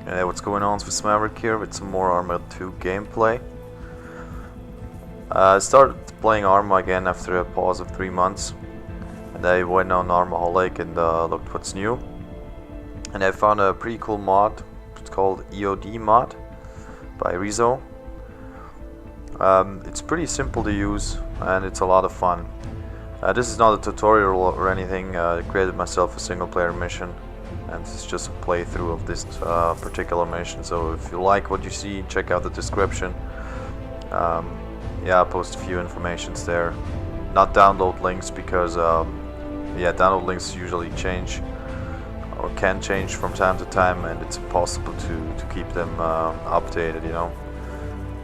What's going on with Maverick here with some more ArmA 2 gameplay. I started playing ArmA again after a pause of 3 months, and I went on ArmAholic and looked what's new. And I found a pretty cool mod. It's called EOD mod by Reezo. It's pretty simple to use and it's a lot of fun. This is not a tutorial or anything. I created myself a single player mission, and this is just a playthrough of this particular mission. So if you like what you see, check out the description. Yeah, I'll post a few informations there. Not download links because yeah, download links usually change or can change from time to time, and it's impossible to keep them updated, you know.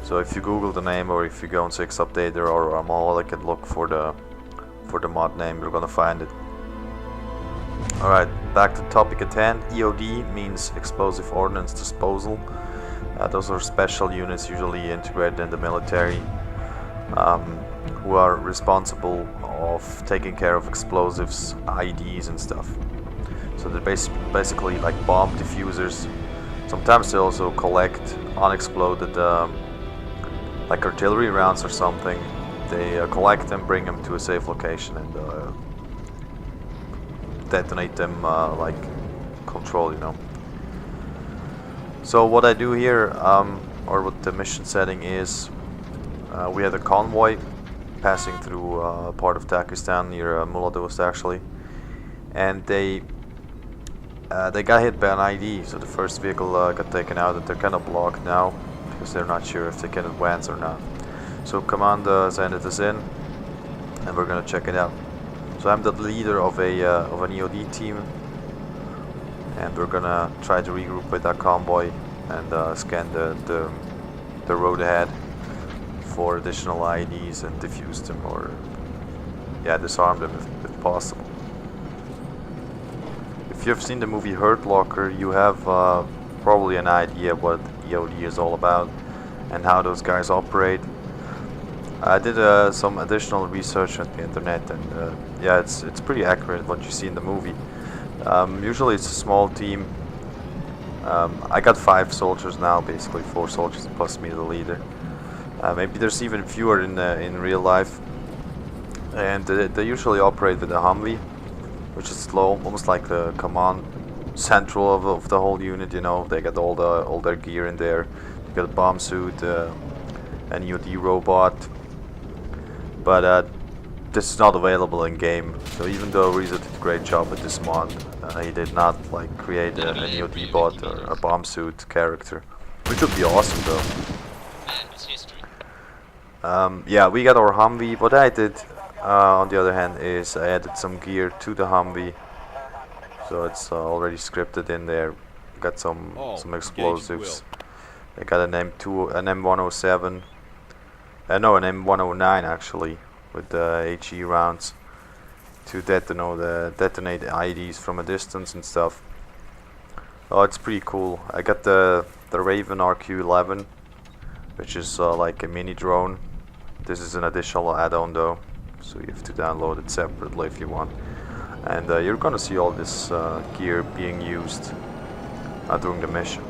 So if you Google the name, or if you go on 6 Updater or ArmAholic and look for the mod name, you're gonna find it. Alright, back to the topic at hand. EOD means Explosive Ordnance Disposal. Those are special units usually integrated in the military, who are responsible of taking care of explosives, IEDs and stuff. So they're basically like bomb diffusers. Sometimes they also collect unexploded like artillery rounds or something. They collect them, bring them to a safe location, and detonate them like control, you know. So what I do here, or what the mission setting is, we had a convoy passing through part of Pakistan near Muladost actually, and they got hit by an ID. So the first vehicle got taken out, and they're kind of blocked now because they're not sure if they can advance or not. So command sent us in, and we're gonna check it out. So I'm the leader of an EOD team, and we're gonna try to regroup with that convoy and scan the road ahead for additional IEDs and defuse them, or yeah, disarm them if possible. If you've seen the movie Hurt Locker, you have probably an idea what EOD is all about and how those guys operate. I did some additional research on the internet, and yeah, it's pretty accurate what you see in the movie. Usually it's a small team. I got 5 soldiers now, basically 4 soldiers plus me, the leader. Maybe there's even fewer in real life. And they usually operate with a Humvee, which is slow, almost like the command central of the whole unit. You know, they got all their gear in there. They got a bomb suit, an EOD robot. But this is not available in game. So even though Reezo did a great job with this mod, he did not like create an EOD bot or a bomb suit character, which would be awesome though. Yeah, we got our Humvee. What I did, on the other hand, is I added some gear to the Humvee, so it's already scripted in there. Got some explosives. I got an M107. No, an M109 actually, with the HE rounds to detonate IEDs from a distance and stuff. Oh, it's pretty cool. I got the Raven RQ-11, which is like a mini drone. This is an additional add-on though, so you have to download it separately if you want. And you're gonna see all this gear being used during the mission.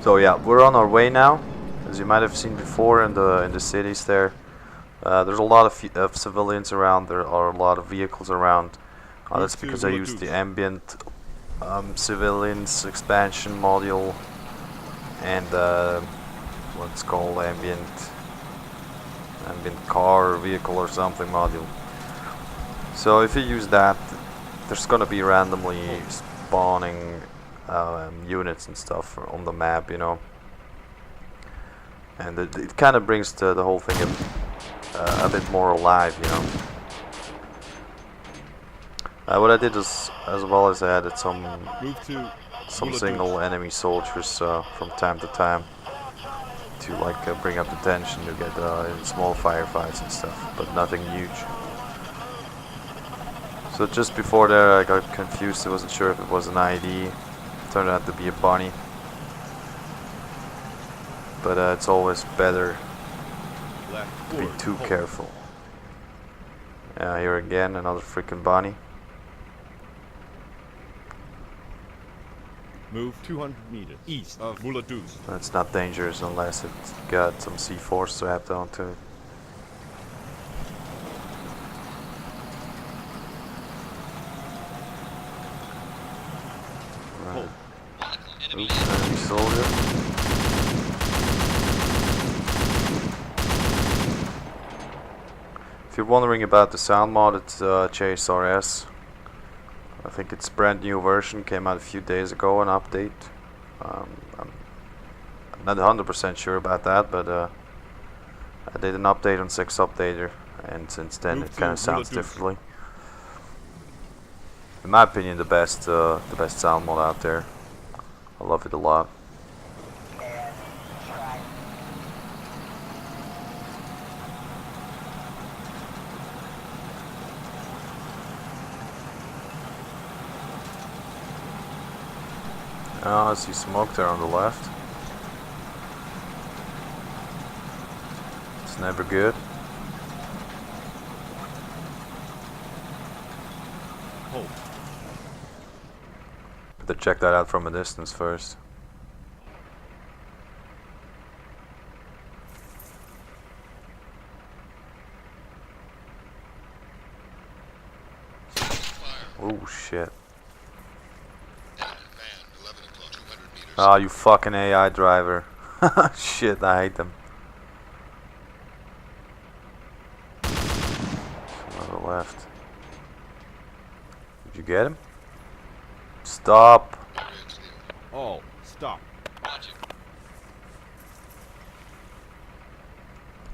So yeah, we're on our way now. As you might have seen before in the cities there, there's a lot of civilians around. There are a lot of vehicles around. That's because I used the ambient civilians expansion module and what's called ambient car or vehicle or something module. So if you use that, there's gonna be randomly spawning units and stuff on the map, you know. And it kind of brings the whole thing a bit more alive, you know. What I did is, as well as I added some single enemy soldiers from time to time to like bring up the tension to get in small firefights and stuff, but nothing huge. So just before there, I got confused. I wasn't sure if it was an ID. It turned out to be a bunny. But it's always better to be too careful. Here again, another freaking bunny. Move 200 meters east of Muladus. It's not dangerous unless it's got some C4 strapped onto it. Right. Oops, enemy soldier. If you're wondering about the sound mod, it's JSRS. I think it's a brand new version, came out a few days ago, an update. I'm not 100% sure about that, but I did an update on 6 Updater, and since then it kind of sounds differently. In my opinion, the best sound mod out there. I love it a lot. Oh, I see smoke there on the left. It's never good. Hold. Better check that out from a distance first. Oh shit. Ah, you fucking AI driver. Shit, I hate them. On the left. Did you get him? Stop. All, stop.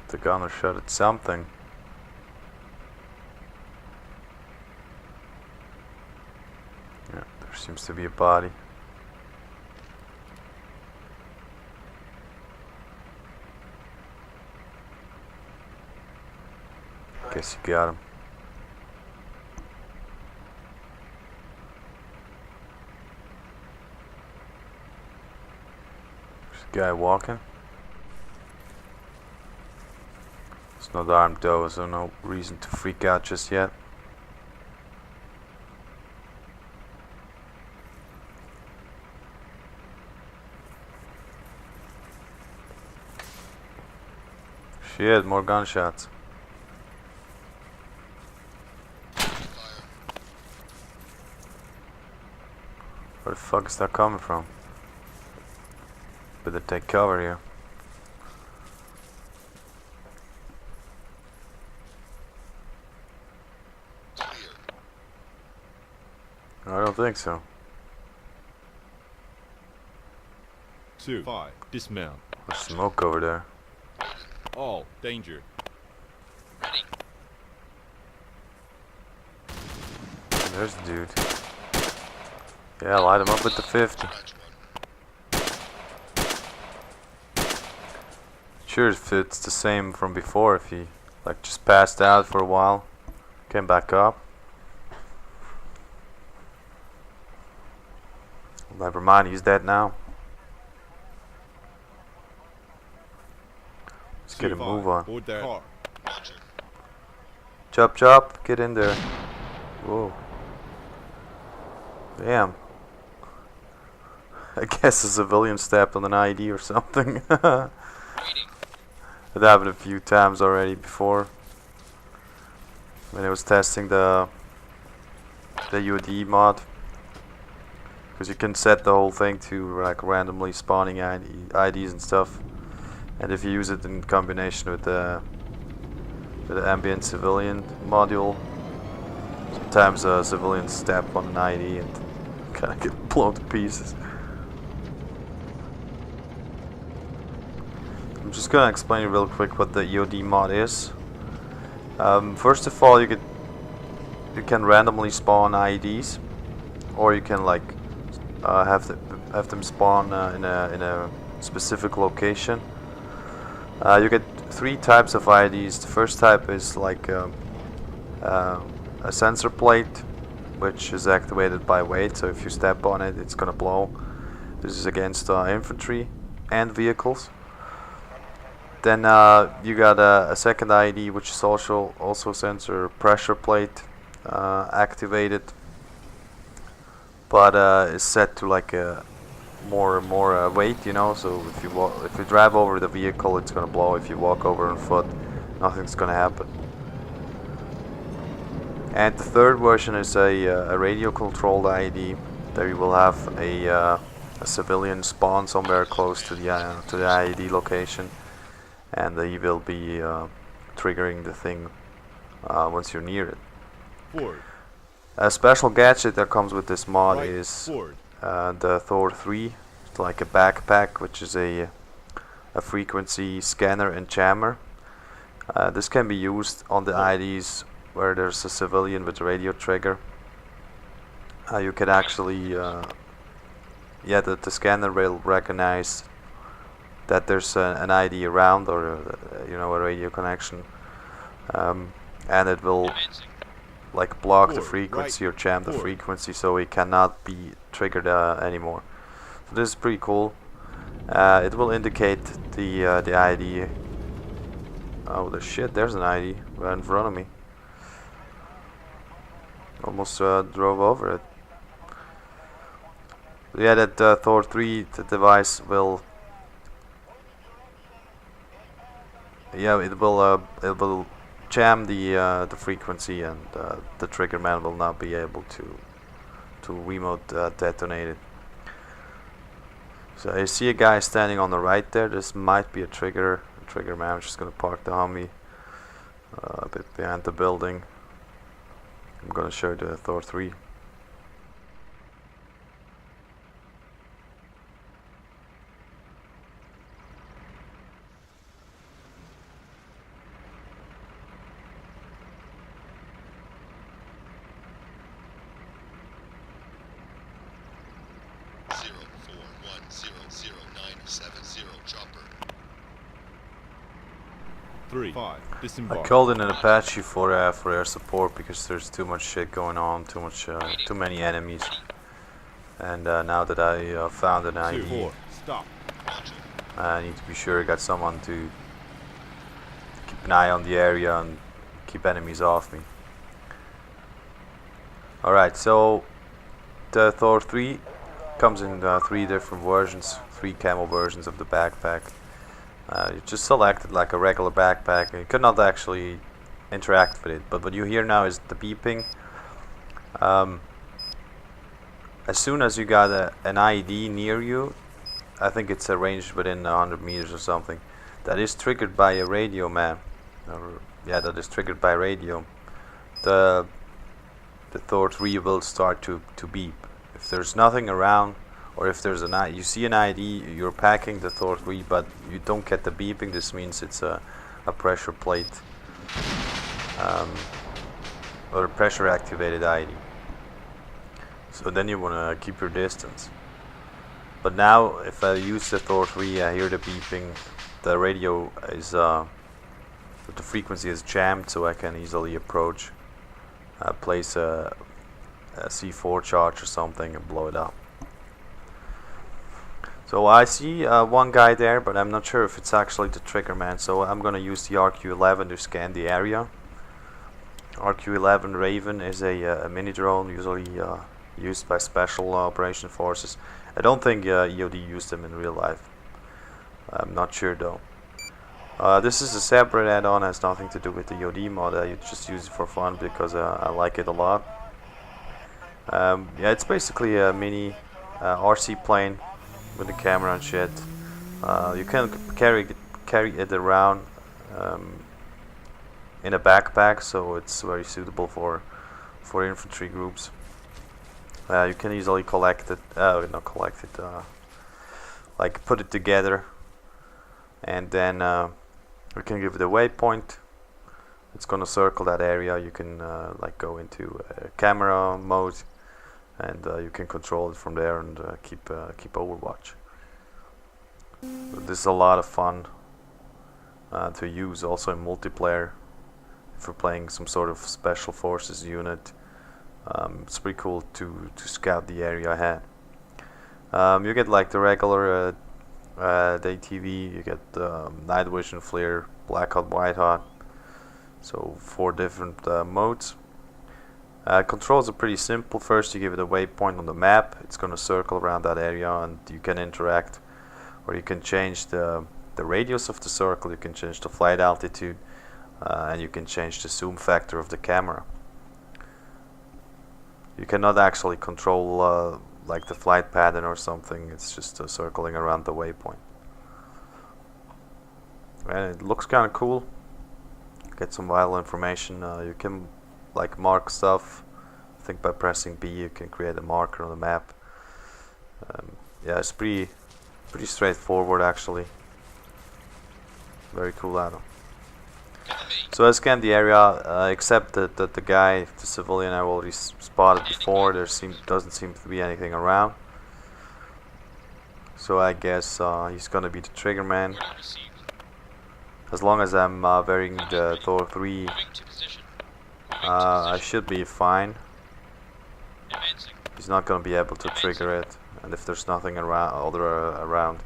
The gunner shot at something. Yeah, there seems to be a body. Guess you got him. There's a guy walking. It's not armed though, so no reason to freak out just yet. Shit, more gunshots. Where the fuck is that coming from? Better take cover here. I don't think so. 2-5, dismount. There's smoke over there. All, danger. Ready. There's the dude. Yeah, light him up with the 50. Sure if it's the same from before, if he like just passed out for a while, came back up. Never mind, he's dead now. Let's get a move on. Board that car. Chop chop, get in there. Whoa. Damn. I guess a civilian stepped on an ID or something. It happened a few times already before. When I was testing the EOD mod. Because you can set the whole thing to like randomly spawning IDs and stuff. And if you use it in combination with the ambient civilian module, sometimes civilians step on an ID and kind of get blown to pieces. I'm just gonna explain real quick what the EOD mod is. First of all, you can randomly spawn IEDs, or you can like have them spawn in a specific location. You get 3 types of IEDs. The first type is like a sensor plate, which is activated by weight. So if you step on it, it's gonna blow. This is against infantry and vehicles. Then you got a second ID, which is also sensor pressure plate activated, but is set to like a more weight, you know. So if you drive over the vehicle, it's gonna blow. If you walk over on foot, nothing's gonna happen. And the third version is a radio-controlled IED. There you will have a civilian spawn somewhere close to the IED location, and he will be triggering the thing once you're near it. Forward. A special gadget that comes with this mod Right. is Forward. the Thor 3. It's like a backpack, which is a frequency scanner and jammer. This can be used on the IEDs where there's a civilian with a radio trigger. You can actually, the scanner will recognize that there's an ID around, or a radio connection, and it will like block the frequency or jam the frequency, so it cannot be triggered anymore. So this is pretty cool. It will indicate the ID. Oh the shit! There's an ID right in front of me. Almost drove over it. Yeah, that Thor 3 device will. Yeah, it will jam the frequency, and the trigger man will not be able to remote detonate it. So I see a guy standing on the right there. This might be a trigger man. I'm just gonna park the Humvee a bit behind the building. I'm gonna show the Thor 3. I Disembark. called in an Apache for air support because there's too much shit going on, too many enemies, and now that I found an ID, Stop. I need to be sure I got someone to keep an eye on the area and keep enemies off me. Alright, so the Thor 3 comes in 3 different versions, 3 camo versions of the backpack. You just select it like a regular backpack, and you could not actually interact with it, but what you hear now is the beeping. As soon as you got an IED near you, I think it's arranged within 100 meters or something, that is triggered by a radio man. That is triggered by radio. The Thor 3 will start to beep. If there's nothing around, or if there's you see an ID, you're packing the Thor 3, but you don't get the beeping, this means it's a pressure plate, or a pressure activated ID. So then you want to keep your distance. But now, if I use the Thor 3, I hear the beeping. The radio is, the frequency is jammed, so I can easily approach, place a C4 charge or something and blow it up. So I see one guy there, but I'm not sure if it's actually the trigger man, so I'm gonna use the RQ-11 to scan the area. RQ-11 Raven is a mini drone, usually used by special operation forces. I don't think EOD used them in real life. I'm not sure though. This is a separate add-on, has nothing to do with the EOD mod. I just use it for fun because I like it a lot. Yeah, it's basically a mini RC plane with a camera and shit. You can carry it around in a backpack, so it's very suitable for infantry groups. You can easily collect it, like put it together, and then we can give it a waypoint. It's gonna circle that area. You can like go into camera mode, and you can control it from there and keep overwatch. This is a lot of fun to use also in multiplayer if you're playing some sort of special forces unit. It's pretty cool to scout the area ahead. You get like the regular day TV, you get night vision, flare, black hot, white hot, so 4 different modes. Controls are pretty simple. First you give it a waypoint on the map. It's going to circle around that area, and you can interact, or you can change the radius of the circle, you can change the flight altitude, and you can change the zoom factor of the camera. You cannot actually control like the flight pattern or something. It's just circling around the waypoint. And it looks kind of cool. Get some vital information. You can like mark stuff. I think by pressing B you can create a marker on the map. Yeah, it's pretty straightforward actually. Very cool Addon. So I scanned the area, except that the guy, the civilian I already spotted before. Doesn't seem to be anything around. So I guess he's gonna be the trigger man. As long as I'm wearing the Thor 3, I should be fine. He's not gonna be able to trigger it, and if there's nothing around,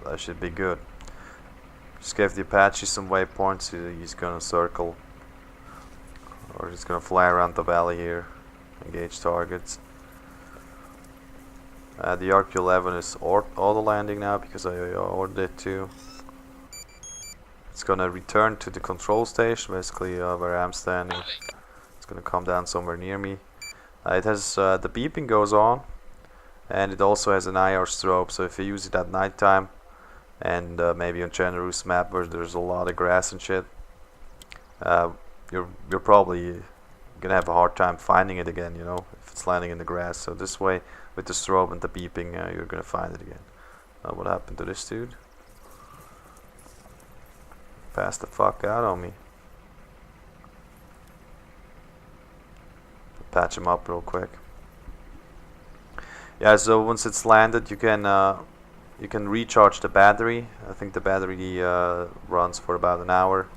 I should be good. Just gave the Apache some waypoints. He's gonna circle, or he's gonna fly around the valley here, engage targets. The RQ-11 is auto landing now because I ordered it to. It's gonna return to the control station, basically where I'm standing. It's gonna come down somewhere near me. It has the beeping goes on, and it also has an IR strobe. So if you use it at nighttime, and maybe on Generous map where there's a lot of grass and shit, you're probably gonna have a hard time finding it again, you know, if it's landing in the grass. So this way, with the strobe and the beeping, you're gonna find it again. What happened to this dude? Passed the fuck out on me. Patch him up real quick. Yeah, so once it's landed, you can recharge the battery. I think the battery runs for about an hour.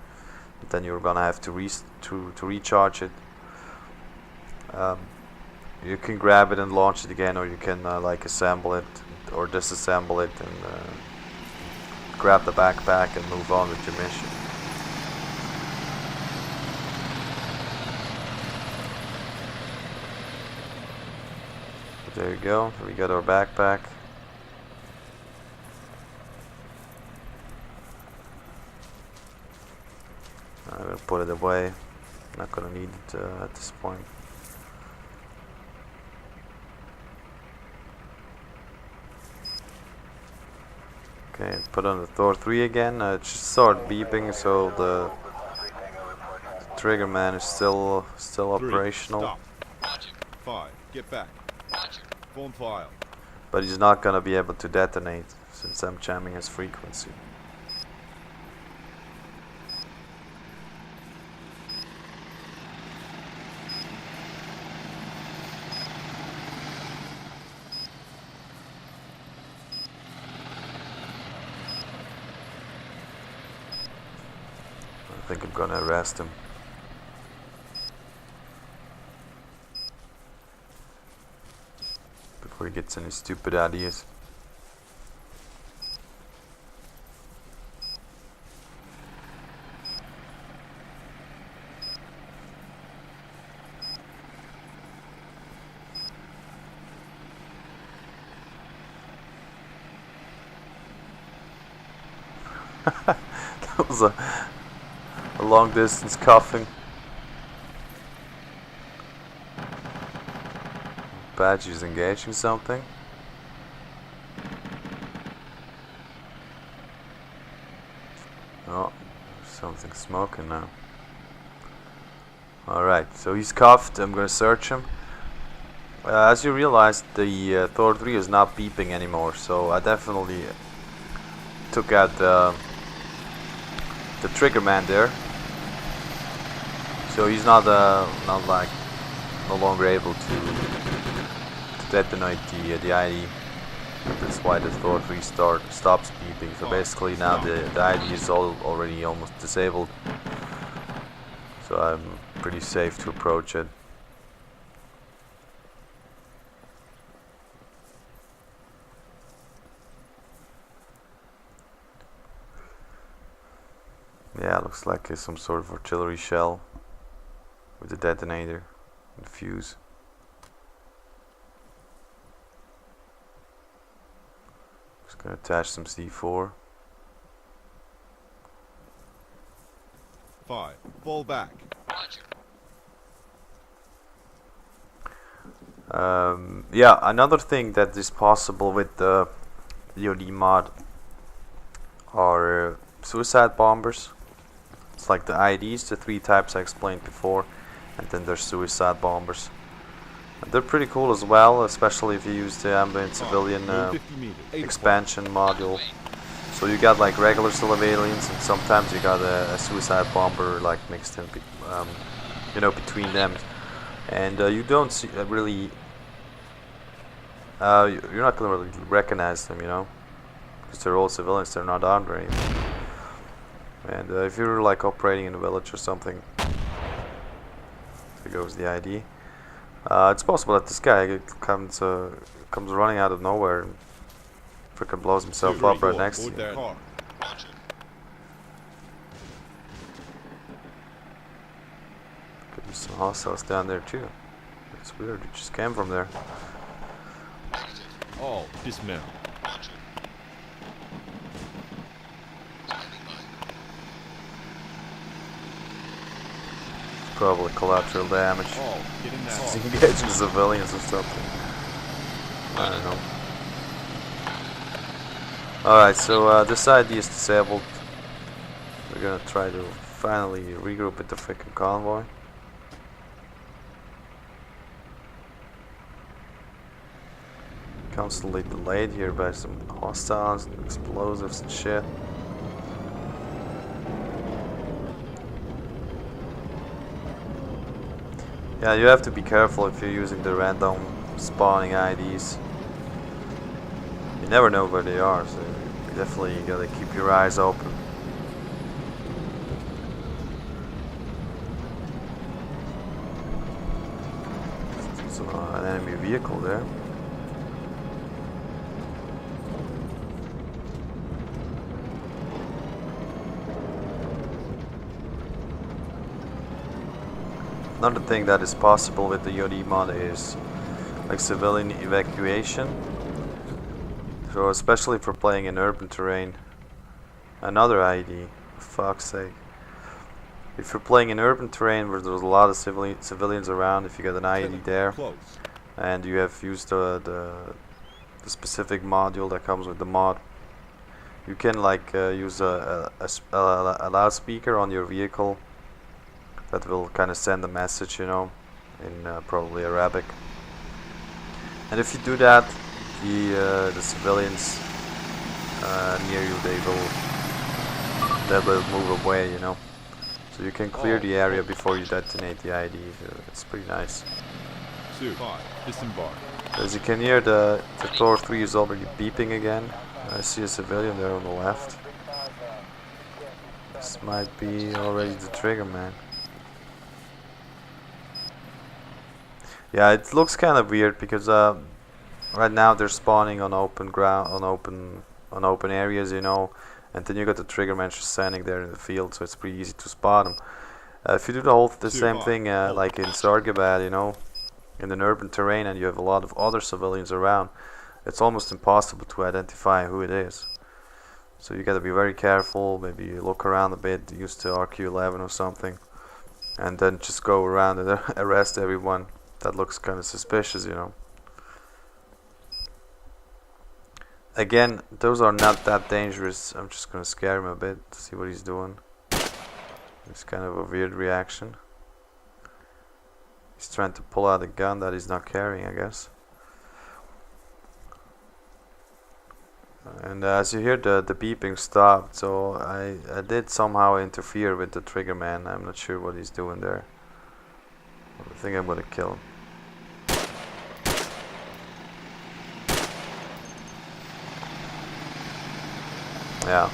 Then you're gonna have to recharge it. You can grab it and launch it again, or you can like assemble it or disassemble it and grab the backpack and move on with your mission. But there you go. We got our backpack. I'm gonna put it away. Not gonna need it at this point. Okay, put on the Thor 3 again. It should start beeping, so the trigger man is still operational. Stop. 5, get back. Form file. But he's not gonna be able to detonate since I'm jamming his frequency. I think I'm gonna arrest him. Before he gets any stupid ideas. That was a long distance cuffing. Apache's engaging something. Oh, something's smoking now. Alright, so he's cuffed. I'm gonna search him. As you realize, the Thor 3 is not beeping anymore, so I definitely took out the trigger man there. So he's not like no longer able to detonate the ID. That's why the Thor 3 stops beeping. So basically now the ID is already almost disabled. So I'm pretty safe to approach it. Yeah, looks like some sort of artillery shell with a detonator. Fuse. Just gonna attach some C4. 5. Fall back. Yeah, another thing that is possible with the EOD mod are suicide bombers. It's like the IDs, the 3 types I explained before, and then there's suicide bombers. And they're pretty cool as well, especially if you use the ambient civilian expansion module. So you got like regular civilians, and sometimes you got a suicide bomber like mixed in, you know, between them. And you don't see really. You're not gonna really recognize them, you know, because they're all civilians. They're not armed or anything. And if you're like operating in a village or something, there goes the ID. It's possible that this guy comes running out of nowhere and freaking blows himself up right next to you. Could be some hostiles down there too. It's weird. It just came from there. All dismount. Probably collateral damage. He's engaging civilians or something. I don't know. Alright, so this ID is disabled. We're gonna try to finally regroup with the freaking convoy. Constantly delayed here by some hostiles and explosives and shit. Yeah, you have to be careful if you're using the random spawning IDs. You never know where they are, so you definitely gotta keep your eyes open. There's an enemy vehicle there. Another thing that is possible with the EOD mod is like civilian evacuation. So especially for playing in urban terrain. Another ID, for fuck's sake. If you're playing in urban terrain where there's a lot of civilians around, if you get an ID there, and you have used the specific module that comes with the mod, you can like use a loudspeaker on your vehicle that will kind of send a message, you know, in probably Arabic. And if you do that, the civilians near you, they will move away, you know. So you can clear the area before you detonate the ID. It's pretty nice. 2-5, disembark. As you can hear, the Thor 3 is already beeping again. I see a civilian there on the left. This might be already the trigger man. Yeah, it looks kind of weird because right now they're spawning on open ground, on open areas, you know, and then you got the trigger man just standing there in the field, so it's pretty easy to spot them. If you do the same thing like in Sargabad, you know, in an urban terrain, and you have a lot of other civilians around, it's almost impossible to identify who it is. So you got to be very careful. Maybe look around a bit, use the RQ-11 or something, and then just go around and arrest everyone that looks kind of suspicious, you know. Again, those are not that dangerous. I'm just gonna scare him a bit to see what he's doing. It's kind of a weird reaction. He's trying to pull out a gun that he's not carrying, I guess. And as you hear, the beeping stopped, so I did somehow interfere with the trigger man. I'm not sure what he's doing there. I think I'm gonna kill him. Yeah,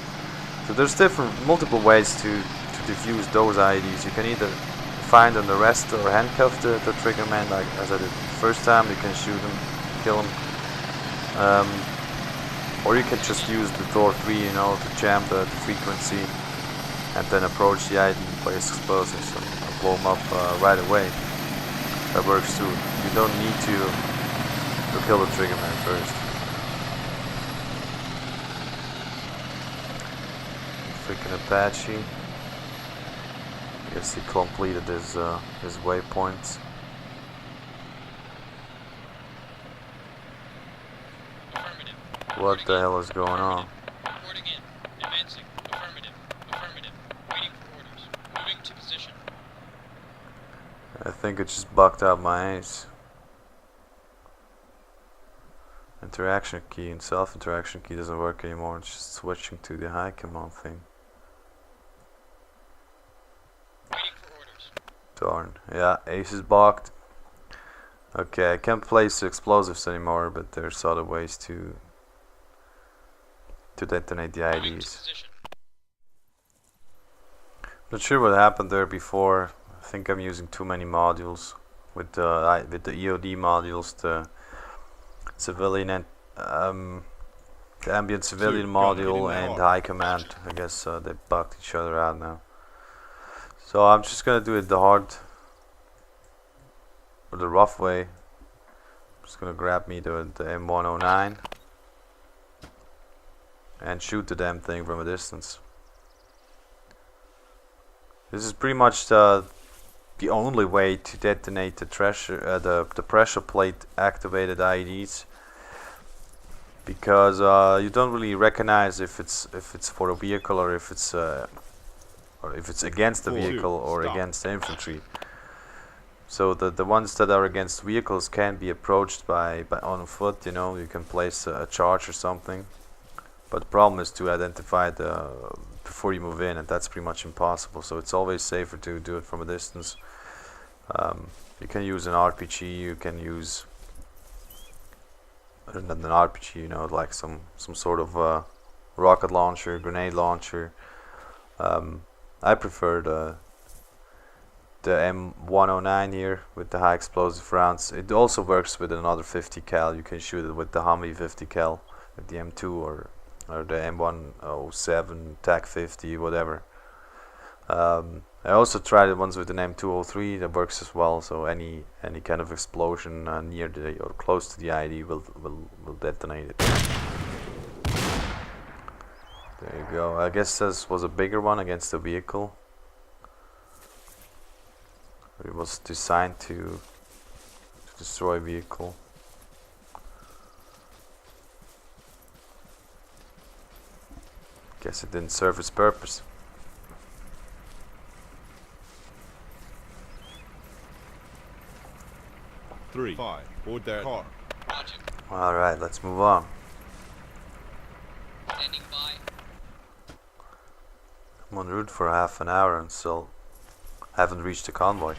so there's multiple ways to defuse those IDs. You can either find and arrest or handcuff the trigger man, like as I did the first time. You can shoot him, kill him, or you can just use the Thor 3, you know, to jam the frequency and then approach the ID, place explosives and blow him up right away. That works too. You don't need to kill the triggerman first. Freaking Apache. I guess he completed his waypoints. What the hell is going on? Reporting in. Advancing. Affirmative. Affirmative. Waiting for orders. Moving to position. I think it just bugged out my ace. Interaction key and self-interaction key doesn't work anymore. It's just switching to the high command thing. Waiting for orders. Darn. Yeah, ace is bugged. Okay, I can't place explosives anymore, but there's other ways to detonate the IDs. Not sure what happened there before. I think I'm using too many modules with the EOD modules, the civilian and the ambient civilian module and high command. I guess they bugged each other out now. So I'm just gonna do it the hard or the rough way. I'm just gonna grab me the M109 and shoot the damn thing from a distance. This is pretty much the only way to detonate the pressure plate activated IEDs, because you don't really recognize if it's for a vehicle or if it's against the vehicle or against the infantry. So the ones that are against vehicles can be approached by on foot. You know, you can place a charge or something. But the problem is to identify before you move in, and that's pretty much impossible. So it's always safer to do it from a distance. You can use an RPG. You can use an RPG, you know, like some sort of rocket launcher, grenade launcher. I prefer the M109 here with the high explosive rounds. It also works with another 50 cal. You can shoot it with the Humvee 50 cal, with the M2 or the M107 TAC 50, whatever. I also tried the ones with an M203 that works as well. So any kind of explosion near the or close to the ID will detonate it. There you go. I guess this was a bigger one against the vehicle. It was designed to destroy vehicle. Guess it didn't serve its purpose. Three, 5, board that car. Roger. Alright, let's move on. Standing by. I'm en route for half an hour and still haven't reached the convoy.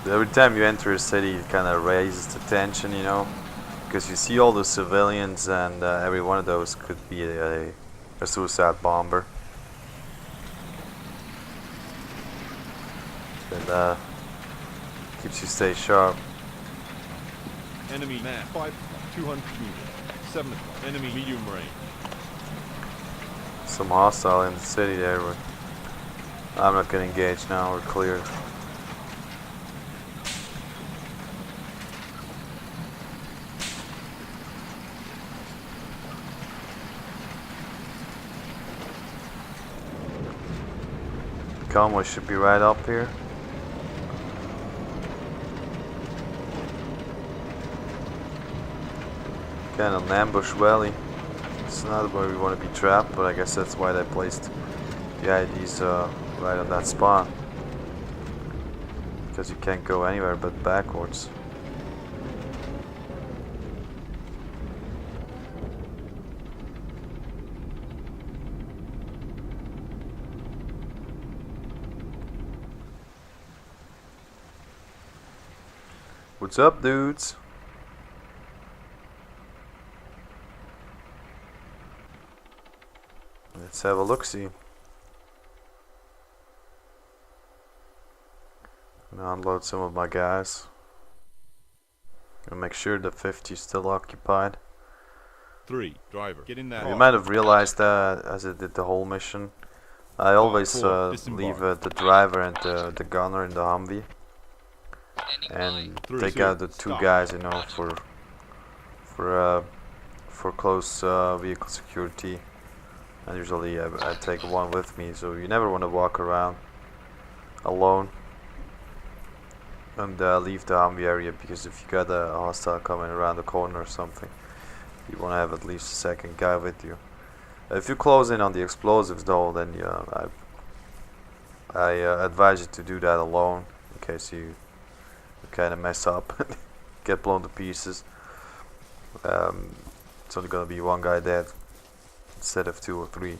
Every time you enter a city, it kind of raises the tension, you know, because you see all the civilians, and every one of those could be a suicide bomber. And keeps you stay sharp. Enemy map 5, 200 meters. 7 o'clock. Enemy medium range. Some hostile in the city there, but I'm not gonna engage now. We're clear. Convoy should be right up here. Kind of an ambush valley. It's not where we want to be trapped, but I guess that's why they placed the IDs right on that spot. Because you can't go anywhere but backwards. What's up, dudes? Let's have a look-see. Gonna unload some of my guys. Gonna make sure the 50 is still occupied. 3, driver, get in that You car. might have realized that as I did the whole mission. I always 4, leave disembark. the driver and the gunner in the Humvee. And 3, take 2, out the 2 stop. guys, you know, for close vehicle security. And usually I take one with me, so you never want to walk around alone and leave the Humvee area, because if you got a hostile coming around the corner or something, you want to have at least a second guy with you. If you close in on the explosives though, then I advise you to do that alone, in case you kind of mess up, get blown to pieces. It's only gonna be 1 guy dead instead of 2 or 3.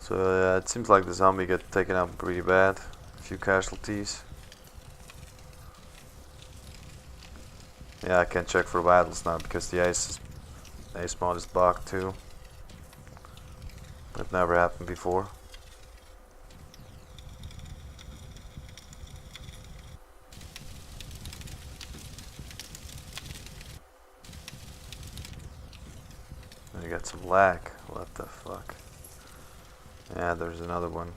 So it seems like the zombie got taken out pretty bad. A few casualties. Yeah, I can check for battles now because the ace mod is bugged too. That never happened before. I got some lag. What the fuck? Yeah, there's another one.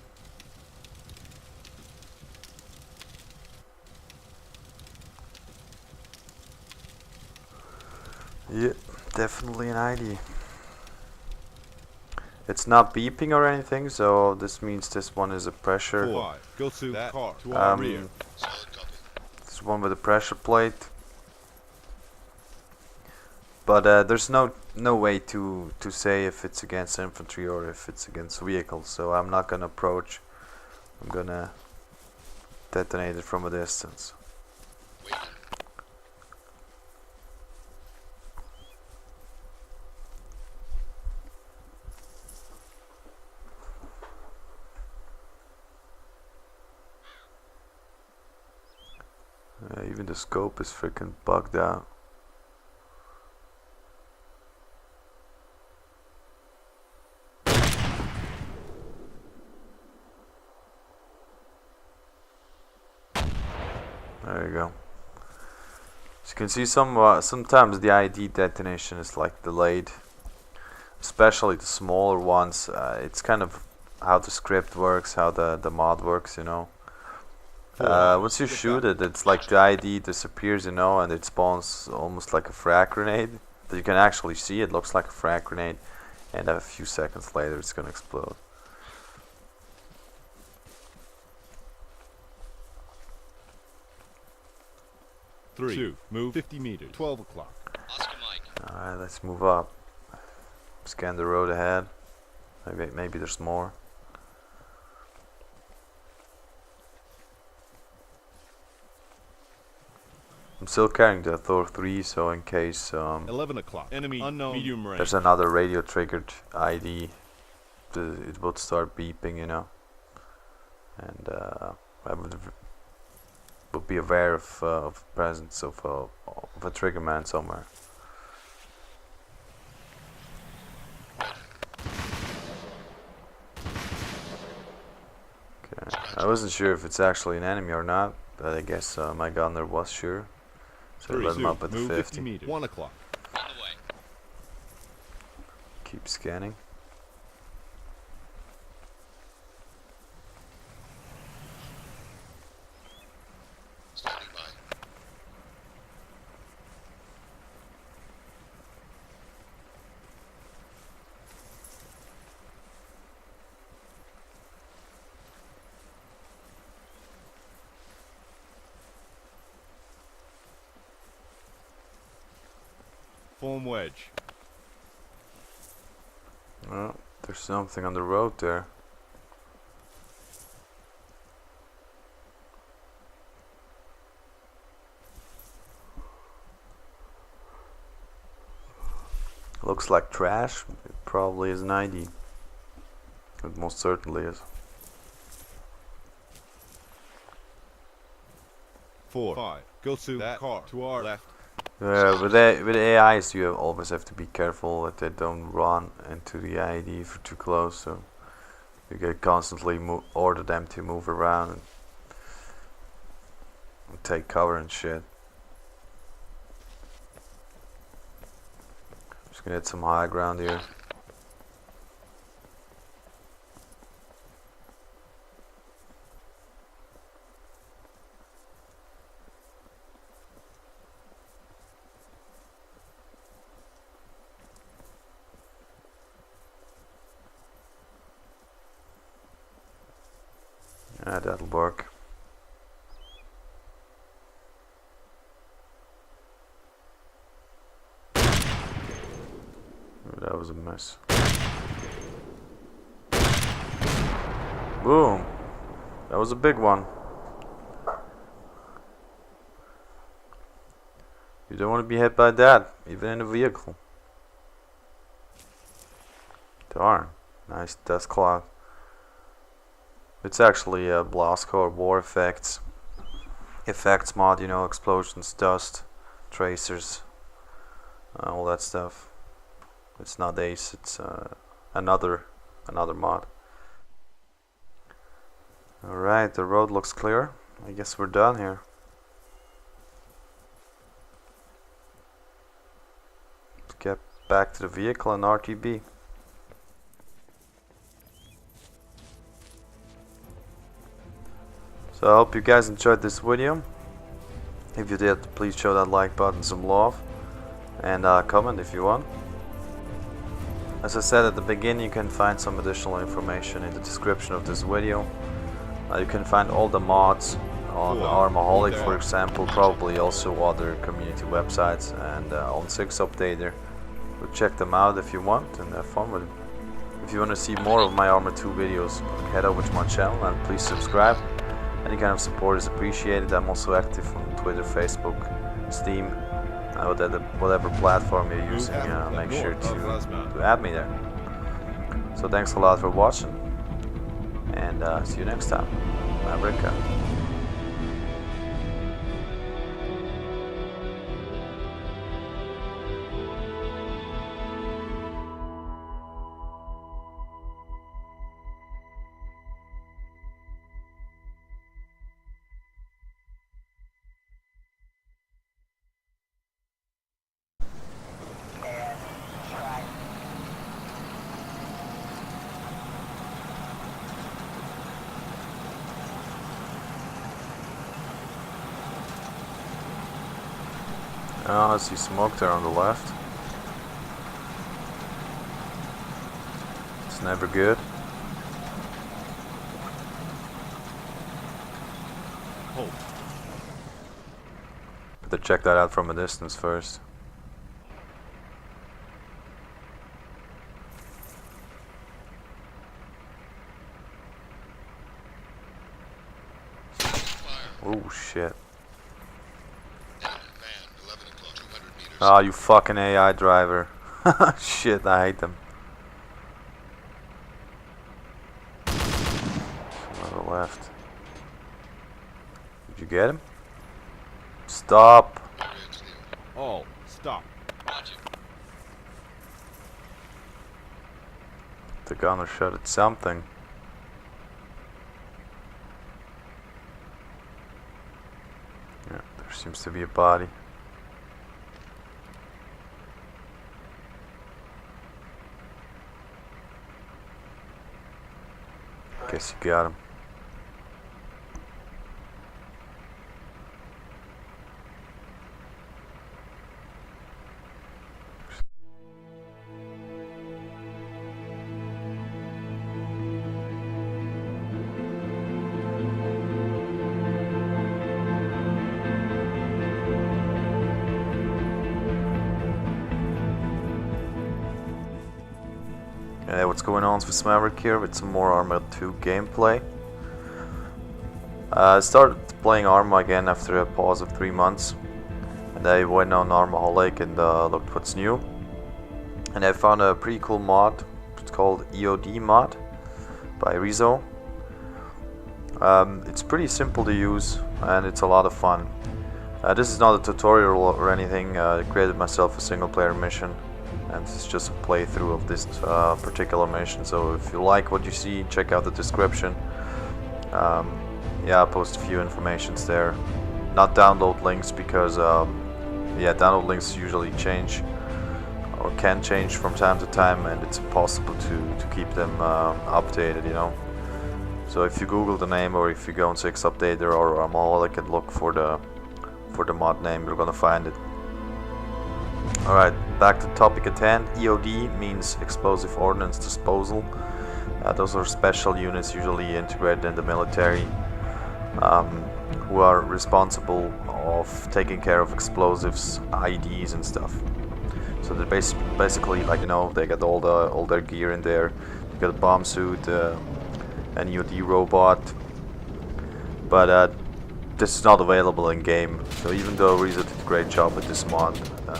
Yeah, definitely an ID. It's not beeping or anything, so this means this one is a pressure. 5, go to that car to our rear. Solid copy. This one with a pressure plate. But there's no way to say if it's against infantry or if it's against vehicles, so I'm not gonna approach. I'm gonna detonate it from a distance. Waiting. Even the scope is freaking bugged out. There you go. As you can see, sometimes the ID detonation is like delayed, especially the smaller ones. It's kind of how the script works, how the mod works, you know. Once you shoot it, it's like the ID disappears, you know, and it spawns almost like a frag grenade. But you can actually see it looks like a frag grenade, and a few seconds later it's gonna explode. Three, 2, move 50 meters. 12 o'clock. Oscar Mike. Alright, let's move up. Scan the road ahead. Maybe there's more. I'm still carrying the Thor 3, so in case 11 o'clock. Enemy unknown. Medium range. there's another radio triggered ID, it would start beeping, you know. And I would be aware of the presence of a trigger man somewhere. Okay, I wasn't sure if it's actually an enemy or not, but I guess my gunner was sure. So I 3, let him 2, up at the move 50. 50 meters. 1 o'clock. On the way. Keep scanning. Standing by. Form wedge. Oh, there's something on the road there. Looks like trash. It probably is an ID. It most certainly is. 4, 5. Go to that car. To our left. With AIs, you always have to be careful that they don't run into the IED for too close. So you get constantly order them to move around and take cover and shit. Just gonna hit some high ground here. Yeah, that'll work. That was a mess. Boom! That was a big one. You don't want to be hit by that, even in a vehicle. Darn. Nice dust cloud. It's actually a Blastcore war effects mod, you know, explosions, dust, tracers, all that stuff. It's not Ace, it's another mod. Alright, the road looks clear. I guess we're done here. Let's get back to the vehicle and RTB. So I hope you guys enjoyed this video. If you did, please show that like button some love and comment if you want. As I said at the beginning, you can find some additional information in the description of this video. You can find all the mods on ArmA, for example, probably also other community websites, and on 6 Updater. So check them out if you want and have fun with them. If you want to see more of my ArmA 2 videos, head over to my channel and please subscribe. Any kind of support is appreciated. I'm also active on Twitter, Facebook, Steam, whatever platform you're using. Make sure to add me there. So thanks a lot for watching, and see you next time. Maverick out. Oh, I see smoke there on the left. It's never good. Hold. Better check that out from a distance first. Oh shit. Oh, you fucking AI driver. Shit, I hate them. On the left. Did you get him? Stop. All, stop. The gunner shot at something. Yeah, there seems to be a body. Guess you got him. Hey, what's going on with Maverick here with some more ArmA 2 gameplay. I started playing ArmA again after a pause of 3 months, and I went on ArmA and looked what's new, and I found a pretty cool mod. It's called EOD mod by Reezo. It's pretty simple to use and it's a lot of fun. This is not a tutorial or anything. I created myself a single player mission and this is just a playthrough of this particular mission. So if you like what you see, check out the description. Yeah, I'll post a few informations there. Not download links because yeah, download links usually change or can change from time to time, and it's impossible to keep them updated, you know. So if you Google the name or if you go on 6 Updater or ArmA, I can look for the mod name, you're gonna find it. Alright, back to the topic at hand. EOD means Explosive Ordnance Disposal. Those are special units usually integrated in the military who are responsible of taking care of explosives, IEDs and stuff. So they're basically, like, you know, they got all their gear in there. You got a bomb suit, an EOD robot, but this is not available in game. So even though Reezo did a great job with this mod,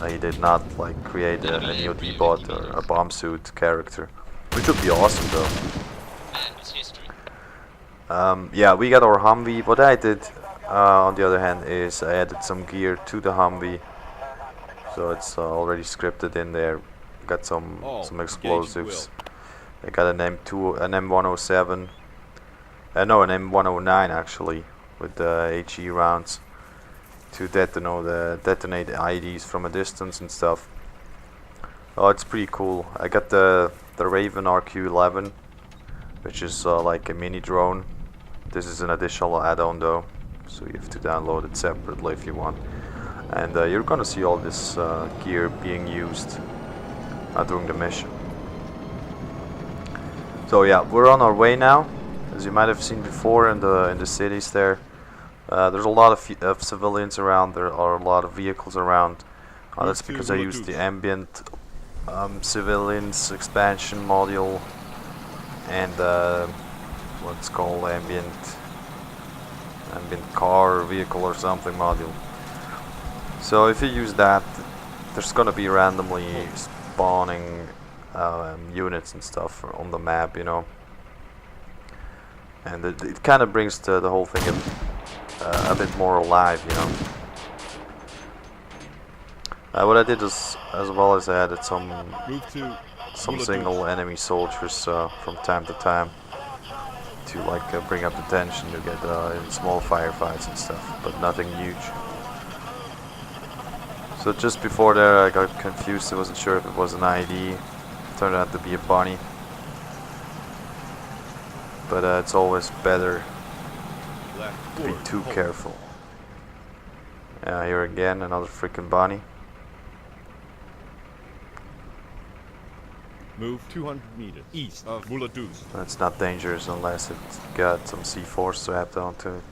he did not like create an EOD bot or a bomb suit character, which would be awesome though. Yeah, we got our Humvee. What I did, on the other hand, is I added some gear to the Humvee, so it's already scripted in there. Got some explosives. I got an M107. No, an M109 actually, with the HE rounds to detonate IEDs from a distance and stuff. Oh, it's pretty cool. I got the Raven RQ-11, which is like a mini drone. This is an additional add-on though, so you have to download it separately if you want. And you're gonna see all this gear being used during the mission. So yeah, we're on our way now. As you might have seen before in the cities there, there's a lot of civilians around. There are a lot of vehicles around. That's because I used the ambient civilians expansion module and what's called ambient car or vehicle or something module. So if you use that, there's gonna be randomly spawning units and stuff on the map, you know, and it kind of brings the whole thing a bit more alive, you know. What I did is, as well as I added some single enemy soldiers from time to time to like bring up the tension to get in small firefights and stuff, but nothing huge. So just before there I got confused. I wasn't sure if it was an ID. Turned out to be a bunny. But it's always better to be too careful. Yeah, here again, another freaking bunny. Move 200 meters east of Muladuz. It's not dangerous unless it's got some C4 strapped onto it.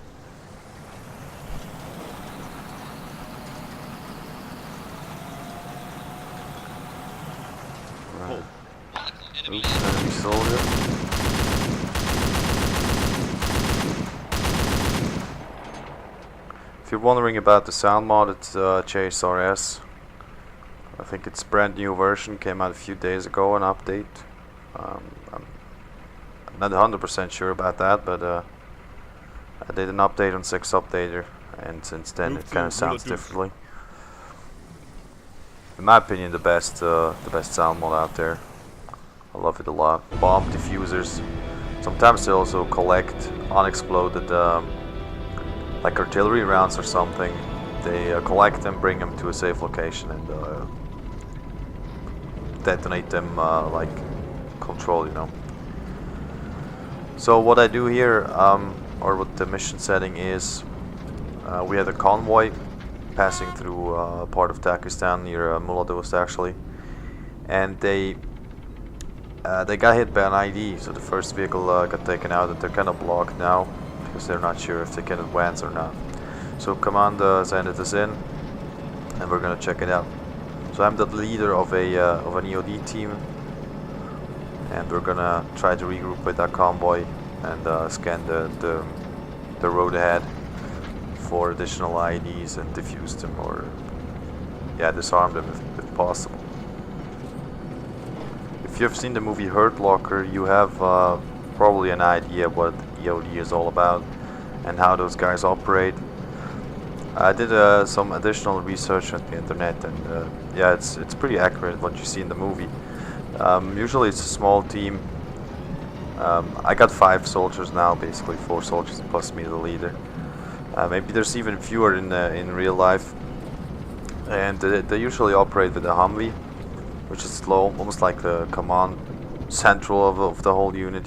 Right. Oops, enemy soldier. If you're wondering about the sound mod, it's JSRS. I think it's a brand new version, came out a few days ago, an update. I'm not 100% sure about that, but I did an update on 6 Updater, and since then it kind of sounds differently. In my opinion, the best sound mod out there. I love it a lot. Bomb diffusers. Sometimes they also collect unexploded, like artillery rounds or something. They collect them, bring them to a safe location, and detonate them like control, you know. So what I do here, or what the mission setting is, we had a convoy passing through part of Pakistan near Muladuz actually, and they got hit by an ID. So the first vehicle got taken out, and they're kind of blocked now because they're not sure if they can advance or not. So command sent us in, and we're gonna check it out. So I'm the leader of an EOD team, and we're gonna try to regroup with that convoy and scan the road ahead for additional IEDs and defuse them, or yeah, disarm them if possible. If you've seen the movie Hurt Locker, you have probably an idea what EOD is all about and how those guys operate. I did some additional research on the internet, and yeah, it's pretty accurate what you see in the movie. Usually it's a small team. I got 5 soldiers now, basically 4 soldiers plus me, the leader. Maybe there's even fewer in real life. And they usually operate with a Humvee, which is slow, almost like the command central of the whole unit.